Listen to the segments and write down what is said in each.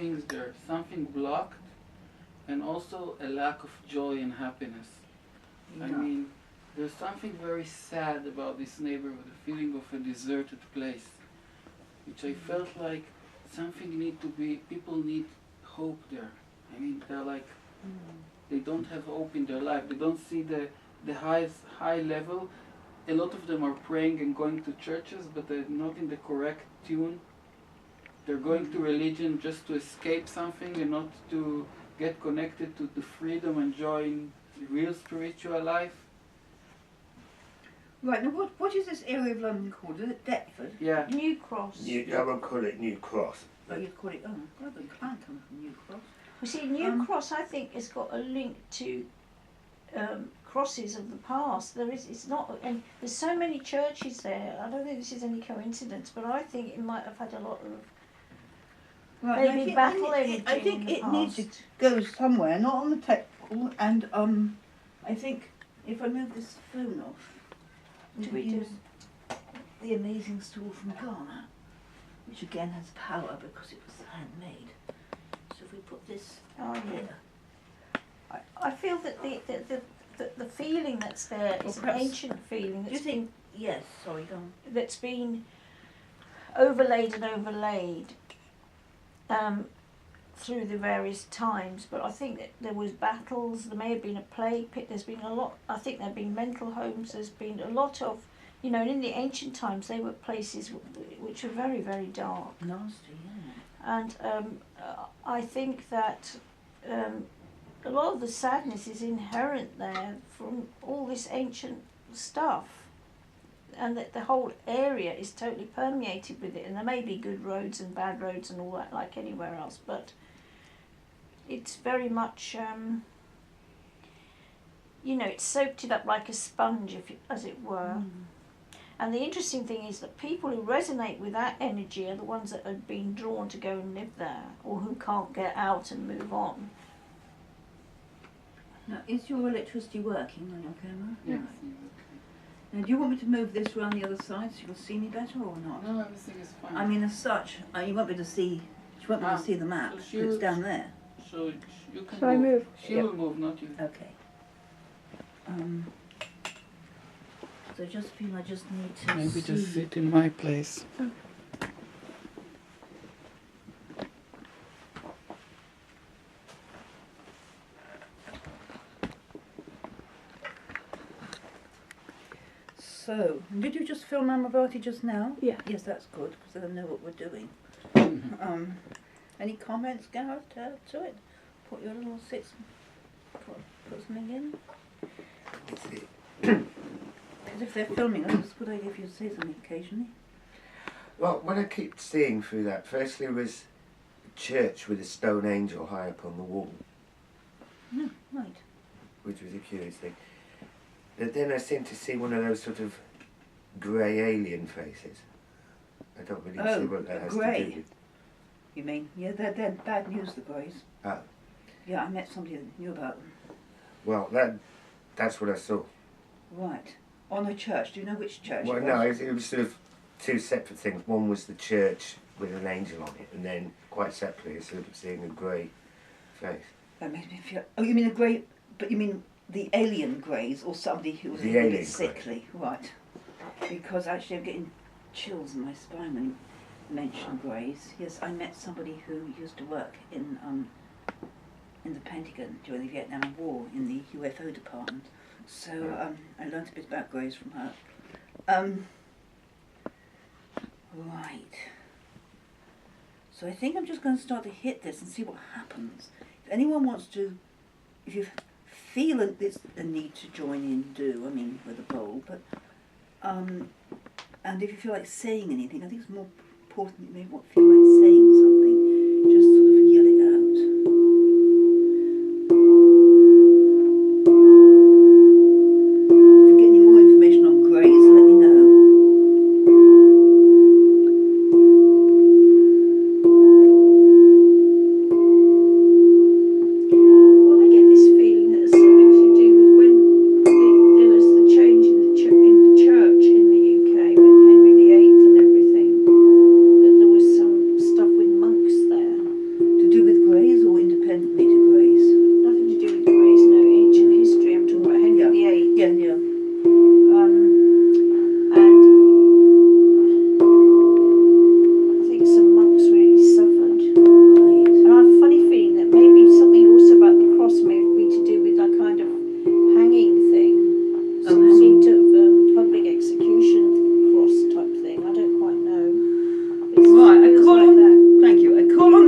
things there. Something blocked, and also a lack of joy and happiness. I mean, there's something very sad about this neighborhood, the feeling of a deserted place, which I felt like something need to be, people need hope there. I mean, they're like, they don't have hope in their life. They don't see the high level. A lot of them are praying and going to churches, but they're not in the correct tune. They're going to religion just to escape something and not to get connected to the freedom and joy in real spiritual life. Right, now what is this area of London called? Is it Deptford? Yeah. New Cross. I won't call it New Cross. Oh, you'd call it, God, the client comes from New Cross. Well, see, New Cross, I think, has got a link to crosses of the past. It's not, and there's so many churches there. I don't think this is any coincidence, but I think it might have had a lot of maybe battle energy. I think it needs to go somewhere, not on the technical. And I think if I move this phone off, we use the amazing stool from Ghana, which again has power because it was handmade. So if we put this here. I feel that the feeling that's there is an ancient feeling. Do you think? Yes. Sorry, go on. That's been overlaid and overlaid through the various times. But I think that there was battles. There may have been a plague pit. There's been a lot. I think there have been mental homes. There's been a lot of, and in the ancient times they were places which were very, very dark. Nasty, yeah. And I think that. A lot of the sadness is inherent there from all this ancient stuff, and that the whole area is totally permeated with it. And there may be good roads and bad roads and all that like anywhere else, but it's very much, it's soaked it up like a sponge, as it were. And the interesting thing is that people who resonate with that energy are the ones that have been drawn to go and live there, or who can't get out and move on. Now, is your electricity working on your camera? Yes. Now, do you want me to move this around the other side so you'll see me better or not? No, everything is fine. I mean, as such, you won't be able to see. You won't be able to see the map. so It's down there. So you can Shall I move? She will move, not you. Okay. So I just feel I just need to Maybe see. just sit in my place. So, did you just film Amavati just now? Yeah. Yes, that's good, because then I know what we're doing. Any comments, Gareth, to it? Put your little put something in? Because if they're filming us, it's a good idea if you say something occasionally. Well, what I keep seeing through that, firstly was a church with a stone angel high up on the wall. No, right. Which was a curious thing. But then I seem to see one of those sort of grey alien faces. I don't really see what that has to do with. You mean? Yeah, they're bad news, the Greys. Oh. Yeah, I met somebody that knew about them. Well, that's what I saw. Right. On a church. Do you know which church Well, it was? no, it was sort of two separate things. One was the church with an angel on it, and then quite separately, sort of seeing a grey face. That makes me feel... Oh, you mean a grey... But you mean the alien Greys, or somebody who was The a little alien bit sickly? Right. Because actually I'm getting chills in my spine when you mention Greys. Yes, I met somebody who used to work in the Pentagon during the Vietnam War in the UFO department. So I learnt a bit about Greys from her. Right. So I think I'm just going to start to hit this and see what happens. If anyone wants to, if you feel there's a need to join in, do, I mean, with a bowl, but, and if you feel like saying anything, I think it's more important that you may feel like saying something, just sort of yell it out. If you get any more information on Greys, let me know. Well, I get this feeling that it's something to do with when there was the change in the church in the UK with Henry VIII and everything, that there was some stuff with monks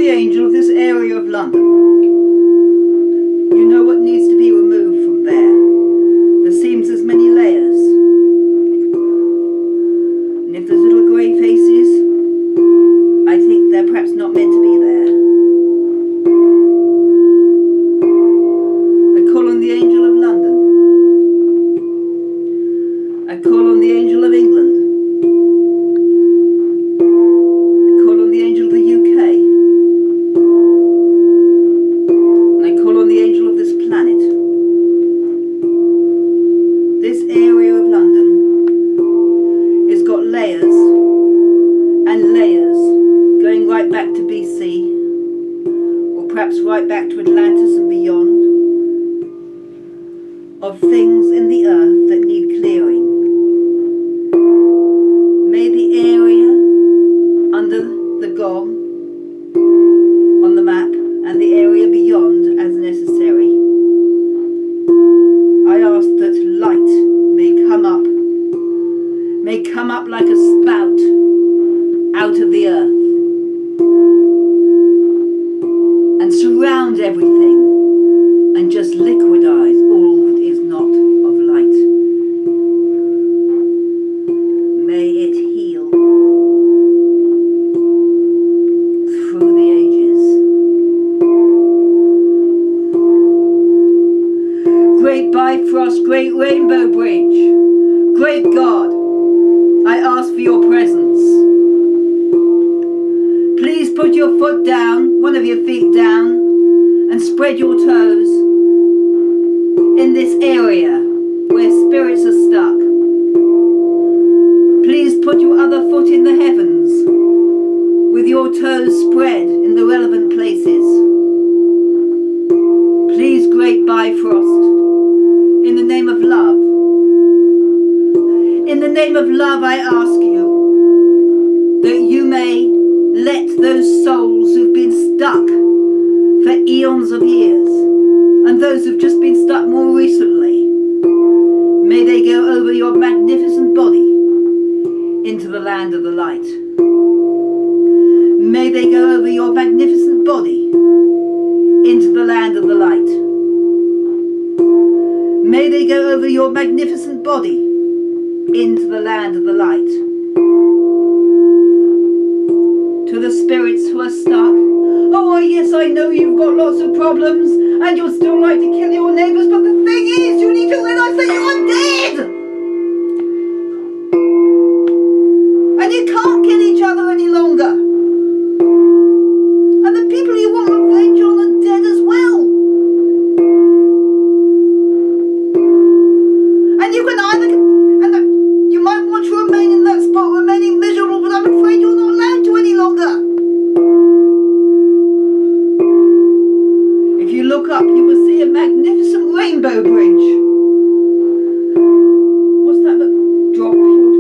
the angel of this area of London. You know what needs to be removed from there. There seems there's many layers. And if there's little grey faces, I think they're perhaps not meant to be there. I call on the angel of London. I call on the angel of England. I call on the angel of the UK. And I call on the angel of this planet. This area of London has got layers and layers going right back to BC, or perhaps right back to Atlantis and beyond, of things in the earth that need clearing. May the area under the gong on the map and the area beyond as necessary. I ask that light may come up like a spout out of the earth and surround everything and just liquidize all that is not of light. May it heal through the ages. Great Bifrost, great Rainbow Bridge, great God, I ask for your presence. Please put your foot down, one of your feet down, and spread your toes in this area where spirits are stuck. Please put your other foot in the heavens with your toes spread in the relevant places. Please, great Bifrost, in the name of love, in the name of love, I ask you that you may let those souls who've been stuck for eons of years, and those who've just been stuck more recently, may they go over your magnificent body into the land of the light. May they go over your magnificent body into the land of the light. May they go over your magnificent body into the land of the light. To the spirits who are stuck, oh yes, I know you've got lots of problems and you'd still like to kill your neighbours, but the thing is, you need to realise that you're dead! And you can't kill each other any longer. And the people you want revenge on are dead as well. And you can either, you might want to remain in that spot, remaining miserable, but I'm afraid you're not allowed to any longer. If you look up, you will see a magnificent rainbow bridge. What's that?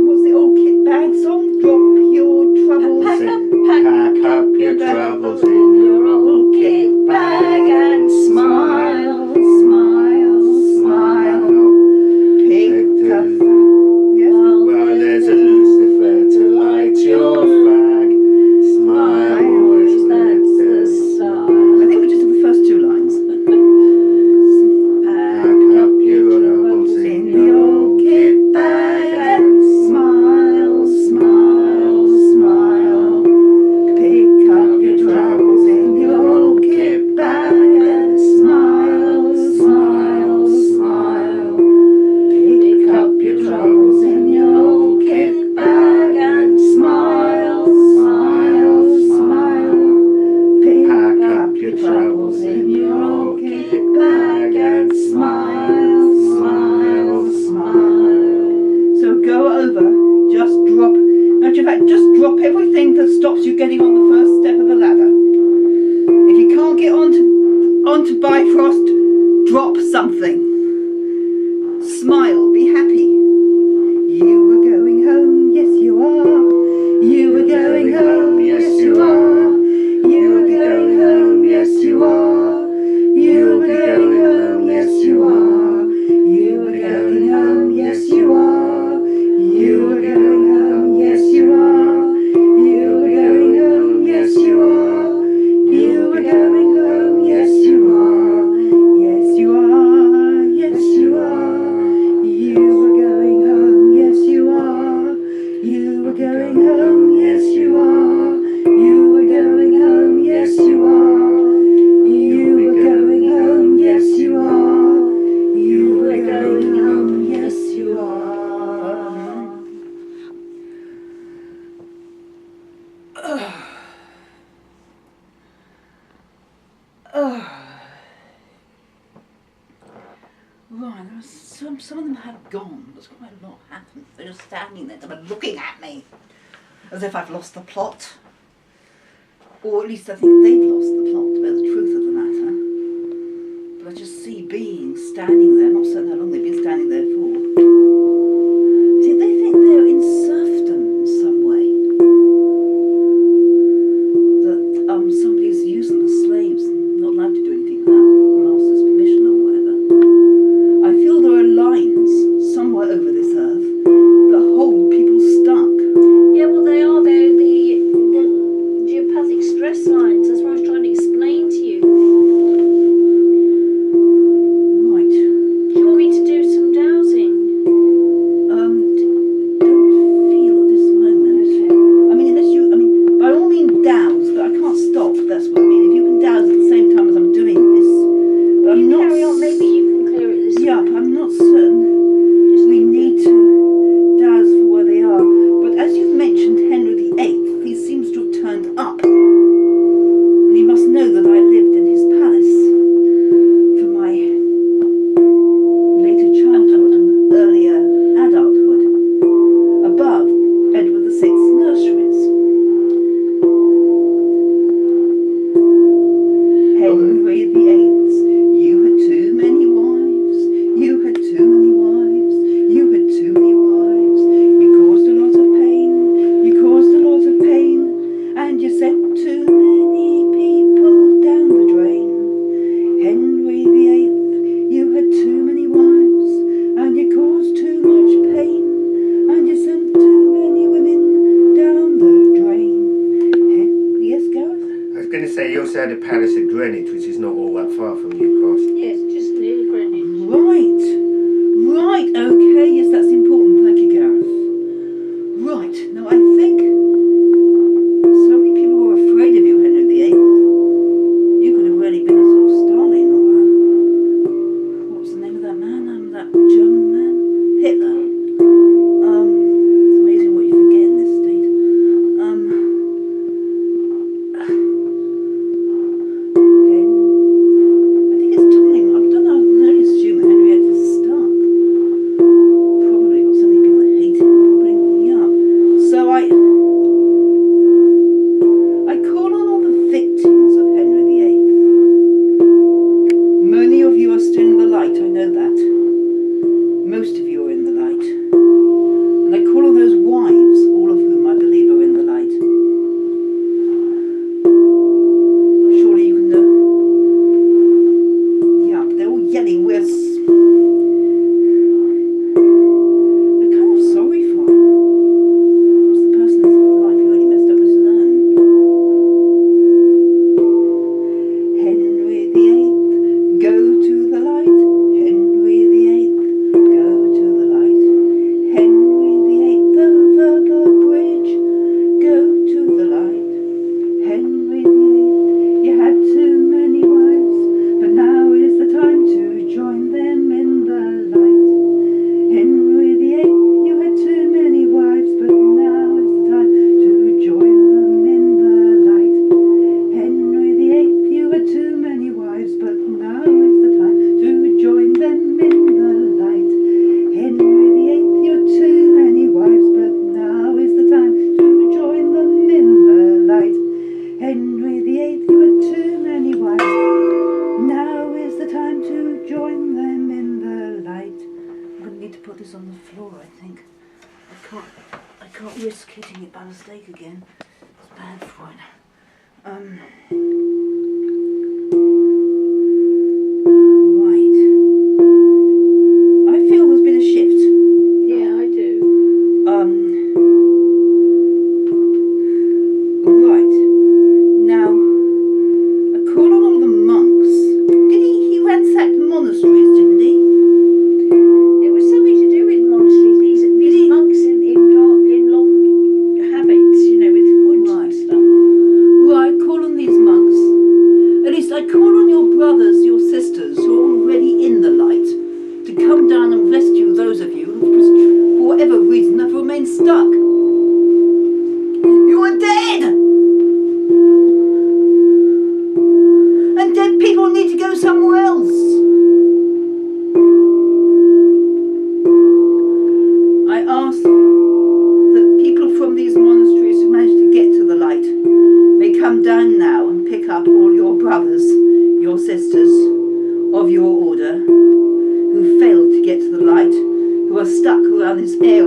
What's the old Kit Bag song? Drop your troubles. Pack up your troubles in your old kit bag and smile, smile, smile. Pick up. Well, there's a Lucifer to light your fag. Smile, boys, that's the sign. I think we just did the first two lines. Pack up your troubles in your old kit bag and smile, smile, smile. Pick up your Troubles in your old kit bag and smile, smile, smile. Pick up your troubles in your old kit bag and smile, smile, smile. Pack up your troubles in your old kit bag and smile, smile, smile. So go over, just drop, in fact, just drop everything that stops you getting on the first step of the ladder. If you can't get onto Bifrost, drop something. Smile, be happy. You were going home, yes you are. You were going home, yes you are. You were going home, yes you are. You were going home, yes you are. You were going home, yes you are. You were going home, yes you are. You were going home, yes you are. You Right, there are some of them have gone. There's quite a lot happened. They're just standing there, they're looking at me as if I've lost the plot. Or at least I think they've lost the plot, to bear the truth of the matter. But I just see beings standing there, not certain how long they've been standing there for. They think they're in serfdom in some way. That somebody's using the slaves and not allowed to do anything without the master's permission or whatever. I feel there are lines somewhere over this earth that hold people stuck. Yeah, well, they are. They're the geopathic stress lines. That's what I was trying to explain to you. Right. Do you want me to do some dowsing? Don't feel at this moment. I mean, by all means douse, but I can't stop, that's what I mean. If you can douse at the same time as I'm doing this. But I'm You not carry on. Maybe you can clear it this Yeah, way. but I'm not certain we need to douse for where they are. But as you've mentioned Henry VIII, he seems to have turned up. And he must know that I lived in his palace for my later childhood and earlier adulthood, above Edward VI's nurseries. Henry VIII, you had too many wives, you had too many wives, you had too many wives, you caused a lot of pain, you caused a lot of pain, and you sent too many people down the drain. Henry VIII, you had too many wives, and you caused too much pain, and you sent too many women down the drain. Yes, Gareth? I was going to say, you also had a palace at Greenwich, which is not all that far from Newcross. Yes, just near Greenwich. Right, okay, yes, that's important, thank you, Gareth. Right, now I think so many people were afraid of you, Henry VIII. You could have really been a sort of Stalin or what was the name of that man? That German man? Hitler. It's amazing what you forget in this state. I think it's time. I don't know. I can only assume Henry VIII is stuck. Probably got so many people that hate him. Probably, yeah. So I call on all the victims of Henry VIII. Many of you are still in the light. I know that. Most of you are in the light. And I call on those wives, all of whom I believe are in the light. Surely you can know. Yeah, they're all yelling. They're kind of sorry for him. Of course, the person in his life who only messed up his own. Henry VIII, go to the light. Henry VIII, go to the light. Henry VIII, over the bridge, go to the light. Henry VIII, you had too many wives, but now is the time to join them in the light. Henry VIII, you had too many wives, but now is the time to join them in the light. Henry VIII, you had too many wives, but now is the time to join them in the light. Henry VIII, you had too many wives, but now is the time to join them in the light. Henry VIII, you had too many wives. Now is the time to join them in the light. I'm going to need to put this on the floor, I think. I can't risk hitting it by mistake again. It's bad for it. Right. I feel there's been a shift. Yeah, I do. Right. Now, I call on all the monks. Did he ransacked monasteries, didn't he? It was something to do with monasteries. These monks in long habits, with hoods Right. and stuff. Well, I call on these monks ask that people from these monasteries who managed to get to the light may come down now and pick up all your brothers, your sisters of your order who failed to get to the light, who are stuck around this area.